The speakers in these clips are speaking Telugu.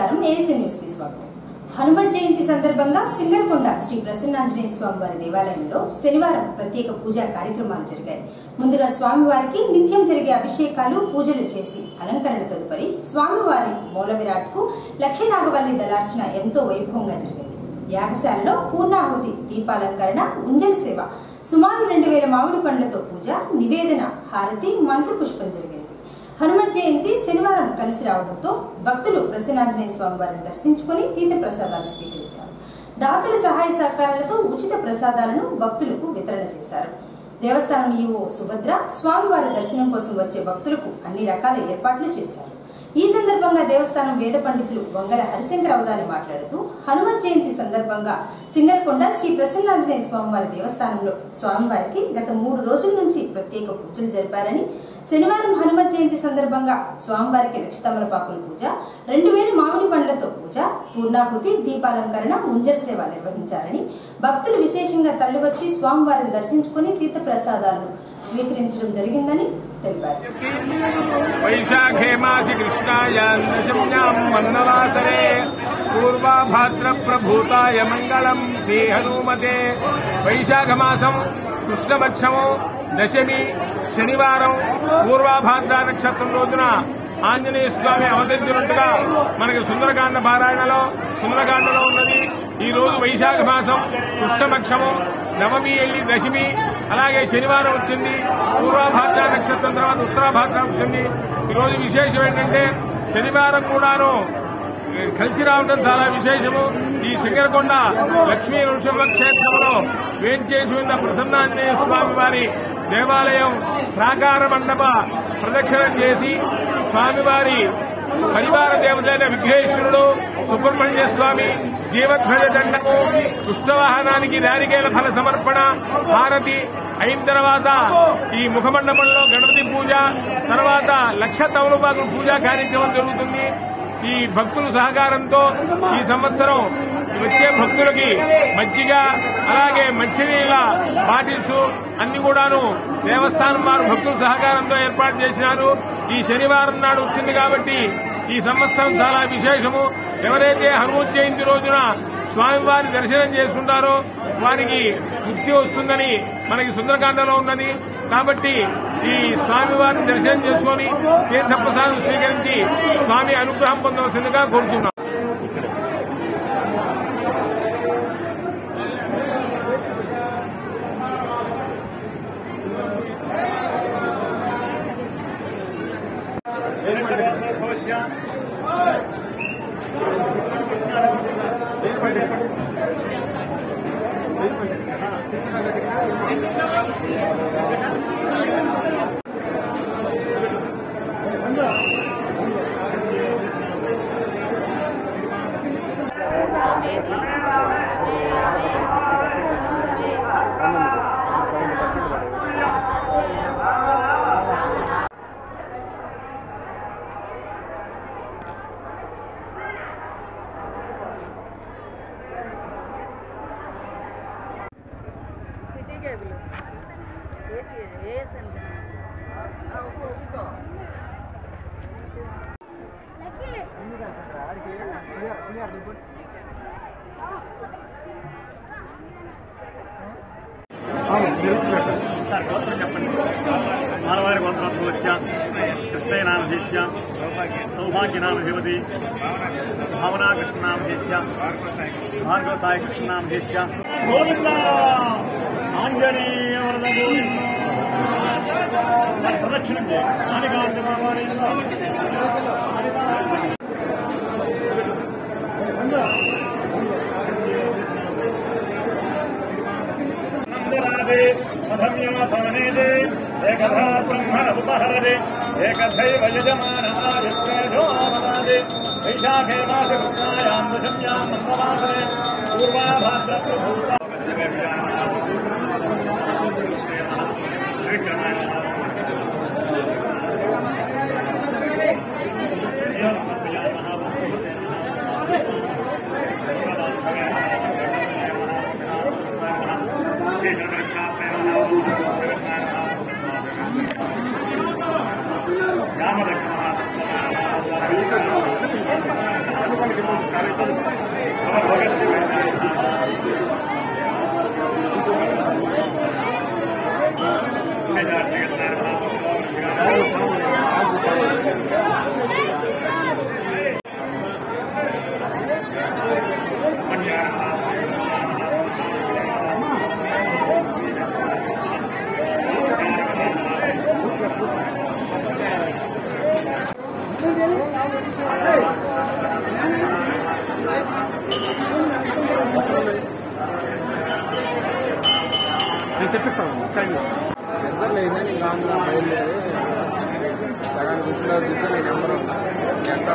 నమస్కారం ఏఎస్ఎన్ న్యూస్ కి స్వాగతం. హనుమత్ జయంతి సందర్భంగా సింగరకొండ శ్రీ ప్రసన్నాంజనేయ స్వామి వారి దేవాలయంలో శనివారం ప్రత్యేక పూజా కార్యక్రమాలు జరిగాయి. ముందుగా స్వామివారికి నిత్యం జరిగే అభిషేకాలు పూజలు చేసి అలంకరణ తదుపరి స్వామివారి మూల విరాట్ కు లక్ష్మీనాగవల్లి దళార్చన ఎంతో వైభవంగా జరిగింది. యాగశాలలో పూర్ణాహుతి, దీపాలంకరణ, ఉంజల్ సేవ, సుమారు 2000 మామిడి పండ్లతో పూజ, నివేదన, హారతి, మంత్రపుష్పం జరిగింది. హనుమత్ జయంతి శనివారం కలిసి రావడంతో భక్తులు ప్రసన్నాంజనేయ స్వామి వారిని దర్శించుకుని తీర్థ ప్రసాదాలు స్వీకరించారు. దాతల సహాయ సహకారాలతో ఉచిత ప్రసాదాలను భక్తులకు వితరణ చేశారు. దేవస్థానం ఈవో సుభద్ర స్వామివారి దర్శనం కోసం వచ్చే భక్తులకు అన్ని రకాల ఏర్పాట్లు చేశారు. ఈ సందర్భంగా దేవస్థానం వేద పండితులు వంగల హరిశంకర అవధాని మాట్లాడుతూ హనుమత్ జయంతి సందర్భంగా సింగరకొండ శ్రీ ప్రసన్నాంజనేయ స్వామివారి దేవస్థానంలో స్వామివారికి గత 3 రోజుల నుంచి ప్రత్యేక పూజలు జరిపారని, శనివారం హనుమత్ జయంతి సందర్భంగా స్వామివారికి లక్షతమలపాకుల పూజ, 2000 మామిడి పండ్లతో పూజ, పూర్ణాహుతి, దీపాలంకరణ, ఉంజల్ సేవ నిర్వహించారని, భక్తులు విశేషంగా తరలివచ్చి స్వామివారిని దర్శించుకుని తీర్థ ప్రసాదాలను స్వీకరించడం జరిగిందని తెలిపారు. వైశాఖే మాసి కృష్ణాయాం దశమ్యాం మన్నవాసరే పూర్వాభాద్ర ప్రభూతాయ మంగళం శ్రీ హనుమతే. వైశాఖ మాసం కృష్ణపక్షము దశమి శనివారం పూర్వాభాద్ర నక్షత్రం రోజున ఆంజనేయ స్వామి అవతరించినట్టుగా మనకి సుందరకాండలో ఉన్నది. ఈ రోజు వైశాఖ మాసం కృష్ణపక్షము, నవమి వెళ్ళి దశమి, అలాగే శనివారం వచ్చింది. పూర్వభాద్ర నక్షత్రం తర్వాత ఉత్తరాభాద్ర వచ్చింది. ఈరోజు విశేషం ఏంటంటే శనివారం కూడాను కలిసి రావడం చాలా విశేషము. ఈ సింగరకొండ లక్ష్మీ నృసింహ క్షేత్రంలో వేంచేసి ఉన్న ప్రసన్నాంజనేయ స్వామి వారి దేవాలయం ప్రాకార మండప ప్రదక్షిణం చేసి స్వామివారి పరివార దేవతలైన విఘ్నేశ్వరుడు, సుబ్రహ్మణ్య స్వామి, జీవధ్వజ దండము, కృష్ణవాహనానికి నారికేల ఫల సమర్పణ, హారతి అయిన తర్వాత ఈ ముఖమండపంలో గణపతి పూజ, తర్వాత లక్ష తమలపాకుల పూజా కార్యక్రమం జరుగుతుంది. ఈ భక్తుల సహకారంతో ఈ సంవత్సరం వచ్చే భక్తులకి మజ్జిగ, అలాగే మంచినీళ్ళ బాటిల్స్ అన్ని కూడాను దేవస్థానం వారు భక్తుల సహకారంతో ఏర్పాటు చేసినారు. ఈ శనివారం నాడు వచ్చింది కాబట్టి ఈ సంవత్సరం చాలా విశేషము. ఎవరైతే హనుమత్ జయంతి రోజున స్వామివారి దర్శనం చేసుకుంటారో వారికి ముక్తి వస్తుందని మనకి సుందరకాండలో ఉన్నది. కాబట్టి ఈ స్వామివారిని దర్శనం చేసుకుని తీర్థప్రసాదం స్వీకరించి స్వామి అనుగ్రహం పొందవలసిందిగా కోరుతున్నాం. సార్ గోత్రం చెప్పండి. మాలవారి గోత్రోద్భవస్య కృష్ణయ్య నామధేస్య సౌభాగ్య నామధిపతి భావనా కృష్ణ నామధేస్య భార్గవ సాయి కృష్ణ నామధేస్య గోవింద ఆంజనేయ వరద గోవింద. ప్రదక్షిణం చేయాలి. సధమ్యాసవనేదే ఏకథా బ్రహ్మణ ఉపహరదే ఏకథైవ యజమానాదే వైశాఖే మాస కృష్ణాయాం దశమ్యాం మంగళవాసరే పూర్వాభాద్ర తెప్పిస్తాను లేదని గాంధీలో బయలుదేరి సగం గుర్తులో చూస్తే నీ నెంబరు ఎంత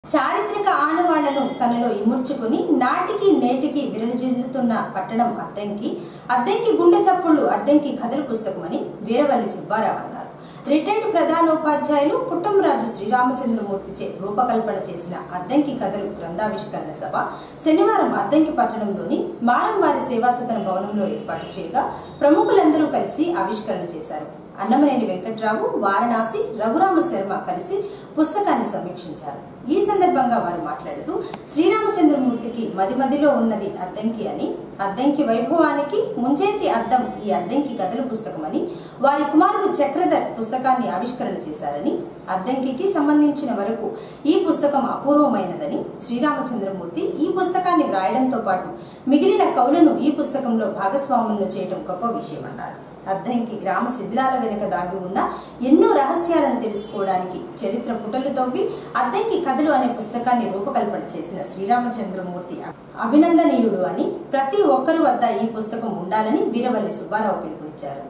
చారిత్రక ఆనవాళ్లను తనలో ఇముడ్చుకుని నాటికి నేటికి విరజిల్లుతున్న పట్టణం అద్దంకి గుండె చప్పుళ్లు అద్దంకి కథల పుస్తకమని వీరవల్లి సుబ్బారావు అన్నారు. రిటైర్డ్ ప్రధానోపాధ్యాయులు పుట్టంరాజు శ్రీరామచంద్రమూర్తిచే రూపకల్పన చేసిన అద్దంకి కథలు గ్రంథావిష్కరణ సభ శనివారం అద్దంకి పట్టణంలోని మారంవారి సేవాసదన భవనంలో ఏర్పాటు చేయగా ప్రముఖులందరూ కలిసి ఆవిష్కరణ చేశారు. అన్నమనేని వెంకట్రావు, వారణాసి, రఘురామ శర్మ కలిసి పుస్తకాన్ని సమీక్షించారు. ఈ సందర్భంగా వారు మాట్లాడుతూ శ్రీరామచంద్రమూర్తికి మదిమదిలో ఉన్నది అద్దంకి అని, అద్దంకి వైభవానికి ముంజేతి అద్దం ఈ అద్దంకి కథల పుస్తకమని, వారి కుమారుడు చక్రధర్ పుస్తకాన్ని ఆవిష్కరణ చేశారని, అద్దంకి సంబంధించిన వరకు ఈ పుస్తకం అపూర్వమైనదని, శ్రీరామచంద్రమూర్తి ఈ పుస్తకాన్ని వ్రాయడంతో పాటు మిగిలిన కవులను ఈ పుస్తకంలో భాగస్వాములను చేయడం గొప్ప విషయమన్నారు. అద్దంకి గ్రామ శిథిలాల వెనుక దాగి ఉన్న ఎన్నో రహస్యాలను తెలుసుకోవడానికి చరిత్ర పుటలు తవ్వి అద్దంకి కథలు అనే పుస్తకాన్ని రూపకల్పన చేసిన శ్రీరామచంద్రమూర్తి అభినందనీయుడు అని, ప్రతి ఒక్కరి వద్ద ఈ పుస్తకం ఉండాలని వీరవల్లి సుబ్బారావు పిలుపునిచ్చారు.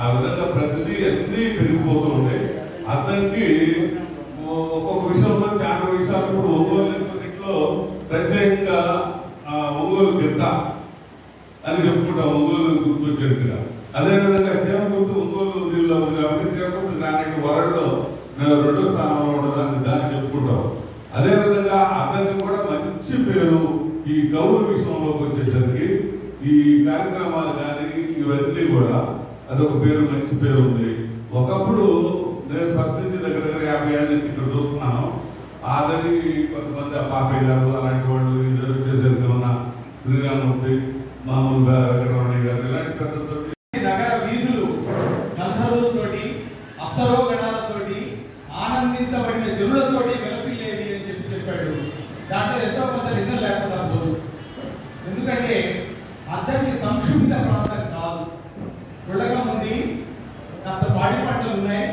ఆ విధంగా ప్రతిదీ అన్ని పెరిగిపోతూ ఉండే అద్దంకి ఒక్కొక్క విషయంలో చాలా విషయాలు ఇప్పుడు ఒంగోలు ప్రత్యేకంగా ఒంగోలు గిద్ద అని చెప్పుకుంటాం. ఒంగోలు గుర్తొచ్చేట్టుగా అదేవిధంగా చేమకుర్తి ఒంగోలు జిల్లా ఉంది కాబట్టి చేమకుర్తి దానికి వరల్డ్లో రెండో స్థానంలో ఉండదని దాన్ని చెప్పుకుంటాం. అదేవిధంగా అతనికి కూడా మంచి పేరు ఈ కౌలు విషయంలోకి వచ్చేసరికి ఈ కార్యక్రమాలు కానీ ఇవన్నీ కూడా అదొక పేరు, మంచి పేరు ఉంది. ఒకప్పుడు నేను ఫస్ట్ నుంచి దగ్గర 50 ఏళ్ళ నుంచి ఇక్కడ చూస్తున్నాను. ఆదని కొంతమంది పాపయ్య గారు అలాంటి వాళ్ళు ఇద్దరు వచ్చేసరికి ఉన్న శ్రీరామూర్తి, మామూలుగా వెంకటరమణయ్య గారు ఇలాంటి పెద్దలతో నగర వీధులు గంధర్వులతోటి అప్సరోగణాలతోటి ఆనందించబడిన జనులతోటి వెలసిల్లేవి అని చెప్పాడు. దాంట్లో ఎంతో కొంత నిజం లేకుండా పోదు. ఎందుకంటే అద్దంకి సంక్షుప్త ప్రాంతం కాదు. గుళ్ళగం ఉంది, కాస్త పాడి పంటలు ఉన్నాయి,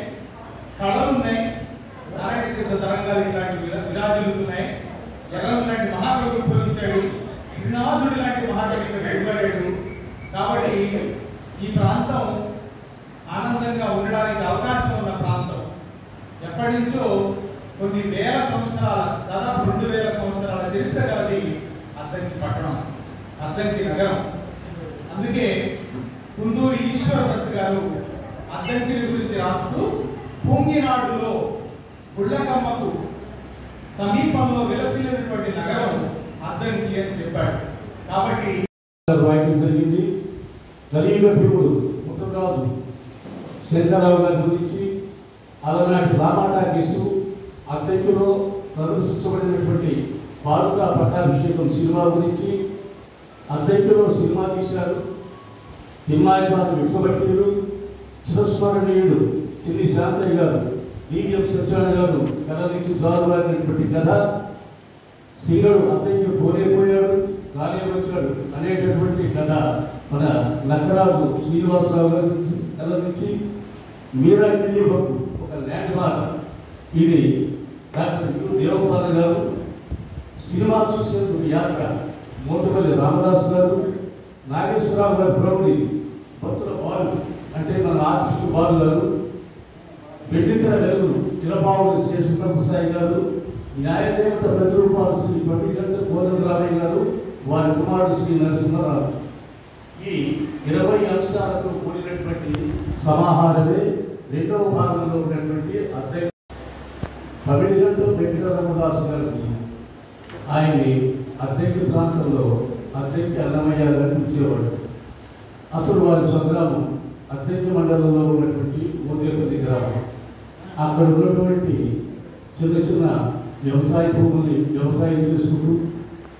కళలు ఉన్నాయి, నారాయణ తీర్థ తరంగాలు ఇలాంటి విరాజిల్లుతున్నాయి. ఎర్రం లాంటి మహాకవి ఉద్భవించాడు, శ్రీనాథుడు లాంటి మహాకవి వెలువడాడు. కాబట్టి ఈ ప్రాంతం ఆనందంగా ఉండడానికి అవకాశం ఉన్న ప్రాంతం. ఎప్పటి నుంచో కొన్ని వేల సంవత్సరాల, దాదాపు 2000 సంవత్సరాల చరిత్ర కలది అద్దంకి పట్టణం, అద్దంకి నగరం. అందుకే కుందూరి ఈశ్వరదత్ గారు అద్దంకి గురించి రాస్తూ పొంగినాడులో గుళ్ళకమ్మకు సమీపంలో వెలసిల్లినటువంటి నగరం అద్దంకి అని చెప్పాడు. కాబట్టి రాయటం జరిగింది. కలియుగ భీముడు పుట్టరాజు శంకరరావు గారి గురించి, అలనాటి రామాటాకేసు, అద్దెకిలో ప్రదర్శించబడినటువంటి బాలుకా పట్టాభిషేకం సినిమా గురించి, అద్దెకిలో సినిమా తీశారు. తిమ్మాయిపాటి విట్టుబట్టీరు, చిరస్మరణీయుడు చిన్ని శాంతయ్య గారు, డివిఎం సత్యనారాయణ గారు కథ నుంచి జారువారినటువంటి కథ శ్రీనుడు అత్తయ్యకి పోలేకపోయాడు, రానే వచ్చాడు అనేటటువంటి కథ మన లక్కరాజు శ్రీనివాసరావు గారి నుంచి మీరా ఢిల్లీ వరకు ఒక ల్యాండ్ మార్క్. ఇది డాక్టర్ యు దేవపాల గారు సినిమా చూసేందుకు యాత్ర మోటుపల్లి రామదాస్ గారు, నాగేశ్వరరావు గారి ప్రౌఢి భక్తుల బాలు అంటే మన ఆర్టిస్టు బాలు గారు, వెండితెర వెలుగురు ఇరపావులు శేషప్రభుసాయి గారు, న్యాయదేవత ప్రతిరూపాలు శ్రీ పండిగంట కోదండరామయ్య గారు, వారి కుమారుడు శ్రీ నరసింహరావు. ఈ 20 అంశాలతో కూడినటువంటి సమాహారమే రెండవ భాగంలో ఉన్నటువంటి అద్దె పండిగంట వెంకటరామదాసు గారికి ఆయన్ని అద్దెకి ప్రాంతంలో అద్దెకి అన్నమయ్య గారు ఇచ్చేవాడు. అసలు వారి స్వగ్రామం అద్దెకి మండలంలో ఉన్నటువంటి మూదేపల్లి గ్రామం. అక్కడ ఉన్నటువంటి చిన్న చిన్న వ్యవసాయ భూముల్ని వ్యవసాయం చేసుకుంటూ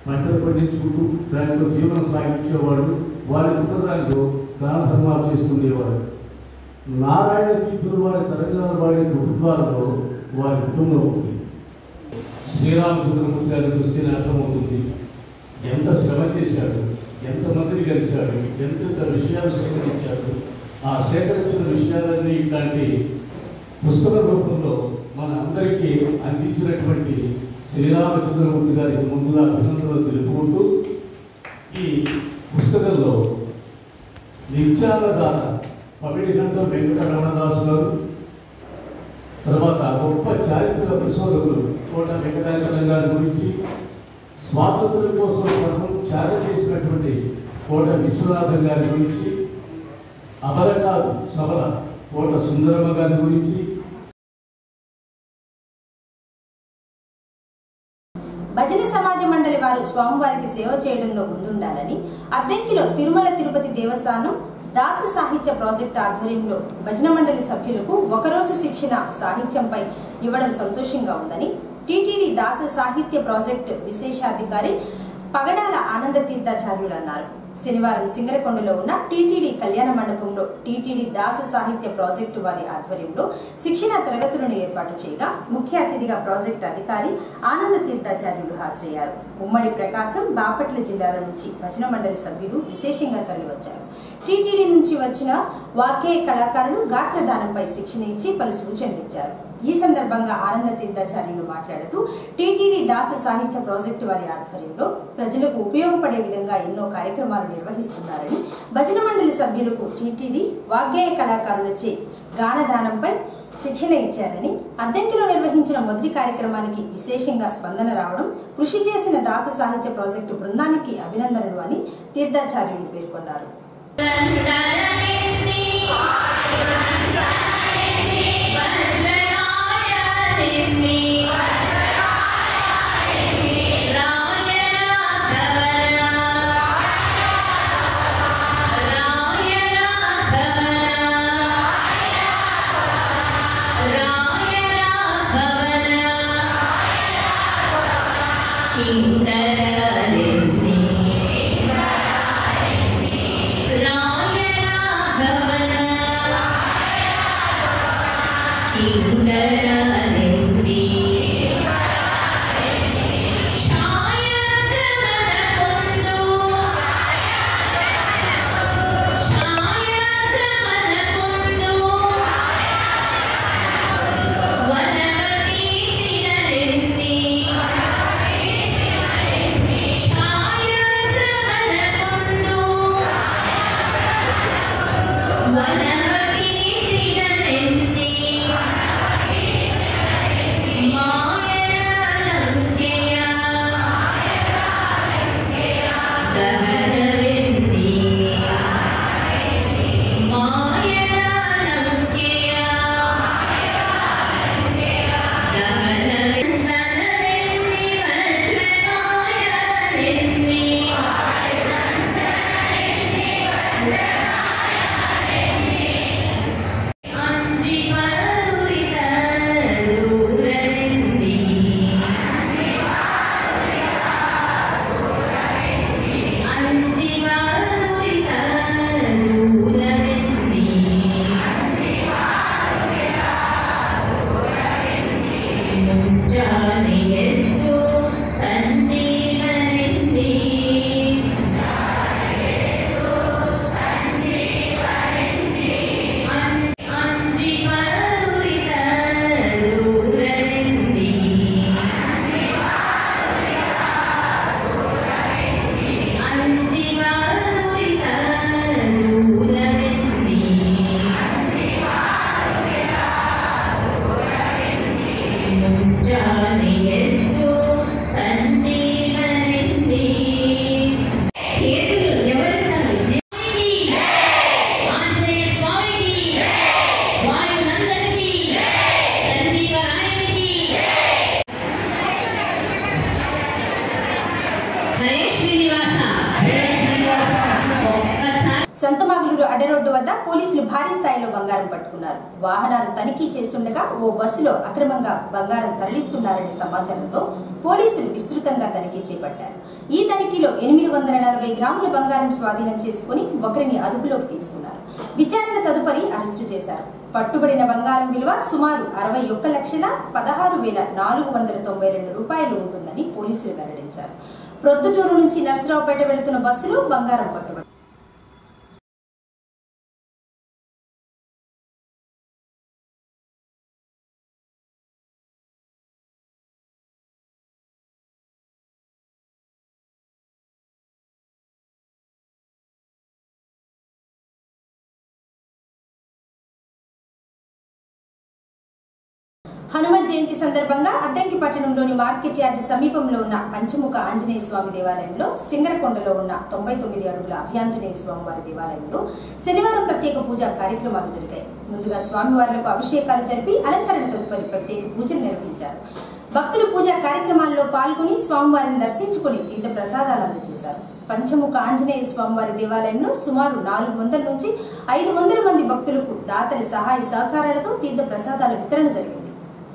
పంటలు పండించుకుంటూ దానితో జీవనం సాగించేవాడు. వారి కుటుంబాల్లో దాన ధర్మాలు చేస్తుండేవాడు. నారాయణ తీర్థులు వారి తెలంగాణ వాడి కుటుంబాలలో వారి కుటుంబం ఉంది. శ్రీరామచంద్రమూర్తి గారిని చూస్తేనే అర్థమవుతుంది ఎంత శ్రమ చేశాడు, ఎంతమందిని కలిశాడు, ఎంత విషయాలు సేకరించాడు. ఆ సేకరించిన విషయాలన్నీ ఇట్లాంటి పుస్తక రూపంలో మన అందరికీ అందించినటువంటి శ్రీరామచంద్రమూర్తి గారికి ముందుగా అభినందనలు తెలుపుకుంటూ ఈ పుస్తకంలో నిత్యాన్నదాత పమిడిగంట వెంకటరమణదాసు గారు, తర్వాత గొప్ప చారిత్రక పరిశోధకులు కోట వెంకటాచలం గారి గురించి, స్వాతంత్ర్యం కోసం సర్వం త్యాగం చేసినటువంటి కోట విశ్వనాథన్ గారి గురించి, అమరనాథ్ సభల కోట సుందరమ్మ గారి గురించి, భజన సమాజ మండలి వారు స్వామివారికి సేవ చేయడంలో ముందుండాలని అద్దెంకిలో తిరుమల తిరుపతి దేవస్థానం దాస సాహిత్య ప్రాజెక్టు ఆధ్వర్యంలో భజన మండలి సభ్యులకు ఒకరోజు శిక్షణ సాహిత్యంపై ఇవ్వడం సంతోషంగా ఉందని టీటీడీ దాస సాహిత్య ప్రాజెక్టు విశేషాధికారి పగడాల ఆనంద తీర్థాచార్యులు అన్నారు. శనివారం సింగరకొండలో ఉన్న టీటీడీ కళ్యాణ మండపంలో టీటీడీ దాస సాహిత్య ప్రాజెక్టు వారి ఆధ్వర్యంలో శిక్షణ తరగతులను ఏర్పాటు చేయగా ముఖ్య అతిథిగా ప్రాజెక్టు అధికారి ఆనంద తీర్థాచార్యులు హాజరయ్యారు. ఉమ్మడి ప్రకాశం, బాపట్ల జిల్లాల నుంచి భజన మండలి సభ్యులు విశేషంగా తరలివచ్చారు. టీటీడీ నుంచి వచ్చిన వాగ్గేయ కళాకారులు గాత్రదానంపై శిక్షణ ఇచ్చి పలు సూచనలు ఇచ్చారు. ఈ సందర్భంగా ఆనంద తీర్థాచార్యులు మాట్లాడుతూ టీటీడీ దాస సాహిత్య ప్రాజెక్టు వారి ఆధ్వర్యంలో ప్రజలకు ఉపయోగపడే విధంగా ఎన్నో కార్యక్రమాలు నిర్వహిస్తున్నారని, భజన మండలి సభ్యులకు టీటీడీ వాగ్గేయ కళాకారులచే గానదానంపై శిక్షణ ఇచ్చారని, అద్దెంకిలో నిర్వహించిన మొదటి కార్యక్రమానికి విశేషంగా స్పందన రావడం, కృషి చేసిన దాస సాహిత్య ప్రాజెక్టు బృందానికి అభినందనలు అని తీర్థాచార్యులు పేర్కొన్నారు. Chaya సంతమాగులూరు అడ్డరోడ్డు వద్ద పోలీసులు భారీ స్థాయిలో బంగారం పట్టుకున్నారు. వాహనాలు తనిఖీ చేస్తుండగా ఓ బస్సులో అక్రమంగా బంగారం తరలిస్తున్నారనే సమాచారంతో పోలీసులు విస్తృతంగా తనిఖీ చేపట్టారు. ఈ తనిఖీలో 840 గ్రాముల బంగారం స్వాధీనం చేసుకుని ఒకరిని అదుపులోకి తీసుకున్నారు. విచారణ తదుపరి అరెస్టు చేశారు. పట్టుబడిన బంగారం విలువ సుమారు 61,16,492 రూపాయలు ఉంటుందని పోలీసులు వెల్లడించారు. ప్రొద్దుటూరు నుంచి నర్సరావుపేట వెళుతున్న బస్సులో బంగారం పట్టుబడింది. హనుమత్ జయంతి సందర్భంగా అద్దంకి పట్టణంలోని మార్కెట్ యార్డ్ సమీపంలో ఉన్న పంచముఖ ఆంజనేయ స్వామి దేవాలయంలో సింగరకొండలో ఉన్న 99 అడుగుల అభయాంజనేయ స్వామి వారి దేవాలయంలో శనివారం ప్రత్యేక పూజా కార్యక్రమాలు జరిగాయి. ముందుగా స్వామివార్లకు అభిషేకాలు జరిపి అలంకరణ తదుపరి ప్రత్యేక పూజలు నిర్వహించారు. భక్తులు పూజా కార్యక్రమాల్లో పాల్గొని స్వామివారిని దర్శించుకుని తీర్థ ప్రసాదాలు అందజేశారు. పంచముఖ ఆంజనేయ స్వామివారి దేవాలయంలో సుమారు 400 నుంచి 500 మంది భక్తులకు దాతరి సహాయ సహకారాలతో తీర్థ ప్రసాదాల వితరణ జరిగింది.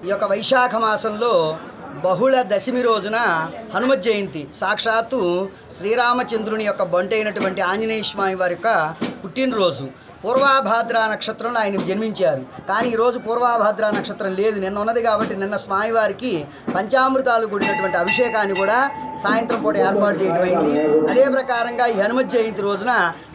ఈ యొక్క వైశాఖ మాసంలో బహుళ దశమి రోజున హనుమత్ జయంతి, సాక్షాత్తు శ్రీరామచంద్రుని యొక్క బంటైనటువంటి ఆంజనేయ స్వామి వారి యొక్క పుట్టినరోజు. పూర్వాభాద్ర నక్షత్రంలో ఆయన జన్మించారు. కానీ ఈరోజు పూర్వాభాద్ర నక్షత్రం లేదు, నిన్న ఉన్నది. కాబట్టి నిన్న స్వామివారికి పంచామృతాలు కూడినటువంటి అభిషేకాన్ని కూడా సాయంత్రం పూట ఏర్పాటు చేయడం అయింది. అదే ప్రకారంగా ఈ హనుమత్ జయంతి రోజున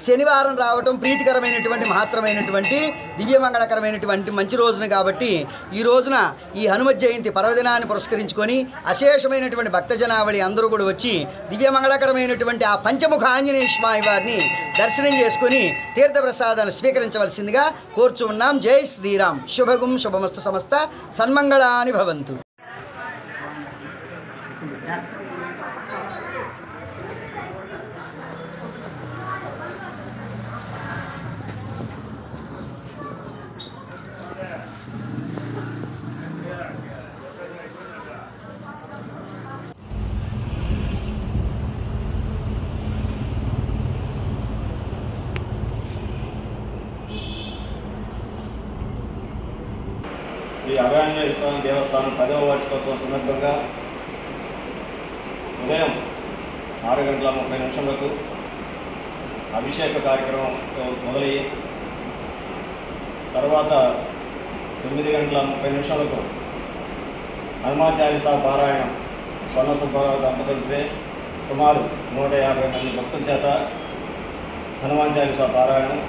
శనివారం రావటం ప్రీతికరమైనటువంటి మహత్తరమైనటువంటి దివ్యమంగళకరమైనటువంటి మంచి రోజున కాబట్టి ఈ రోజున ఈ హనుమత్ జయంతి పర్వదినాన్ని పురస్కరించుకొని అశేషమైనటువంటి భక్తజనావళి అందరూ కూడా వచ్చి దివ్యమంగళకరమైనటువంటి ఆ పంచముఖ ఆంజనేయ స్వామి వారిని దర్శనం చేసుకుని తీర్థప్రసాదాన్ని స్వీకరించవలసిందిగా కోర్చు ఉన్నాం. జై శ్రీరామ్. శుభగుం శుభమస్తు. సమస్త సన్మంగళాని భవంతు. శ్రీ అభయాంజనేయ స్వామి దేవస్థానం 10వ వార్షికోత్సవం సందర్భంగా ఉదయం 6:30 అభిషేక కార్యక్రమం మొదలయ్యి తర్వాత 9:30 హనుమాన్ చాలీసా పారాయణం స్వర్ణ సుబ్బారావు దంపతులచే సుమారు 150 మంది భక్తుల చేత హనుమాన్ చాలీసా పారాయణం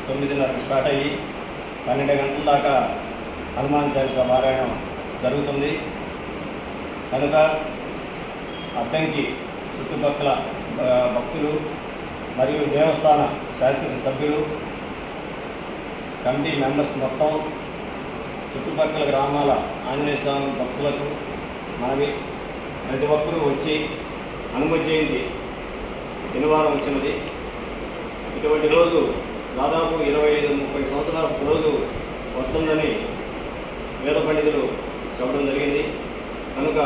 9:30 స్టార్ట్ అయ్యి 12 గంటల దాకా హనుమాన్ చాలీసా పారాయణం జరుగుతుంది. కనుక అద్దంకి చుట్టుపక్కల భక్తులు మరియు దేవస్థాన శాసన సభ్యులు, కమిటీ మెంబర్స్ మొత్తం చుట్టుపక్కల గ్రామాల ఆంజనేయ స్వామి భక్తులకు మనవి, ప్రతి ఒక్కరూ వచ్చి హనుమత్ జయంతి శనివారం వచ్చినది. ఇటువంటి రోజు దాదాపు 25-30 సంవత్సరాల రోజు వస్తుందని వేద పండితులు చెప్పడం జరిగింది. కనుక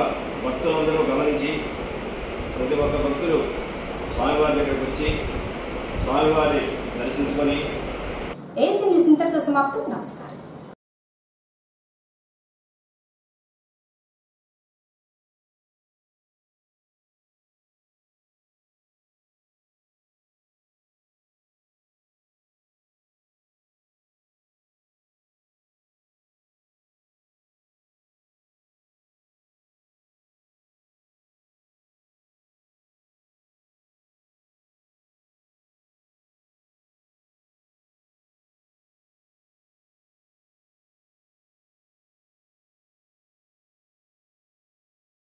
భక్తులందరూ గమనించి ప్రతి ఒక్క భక్తులు స్వామివారి దగ్గరికి వచ్చి స్వామివారి దర్శించుకొని. ఏసీ న్యూస్ ఇంతటితో సమాప్తం. నమస్కారం.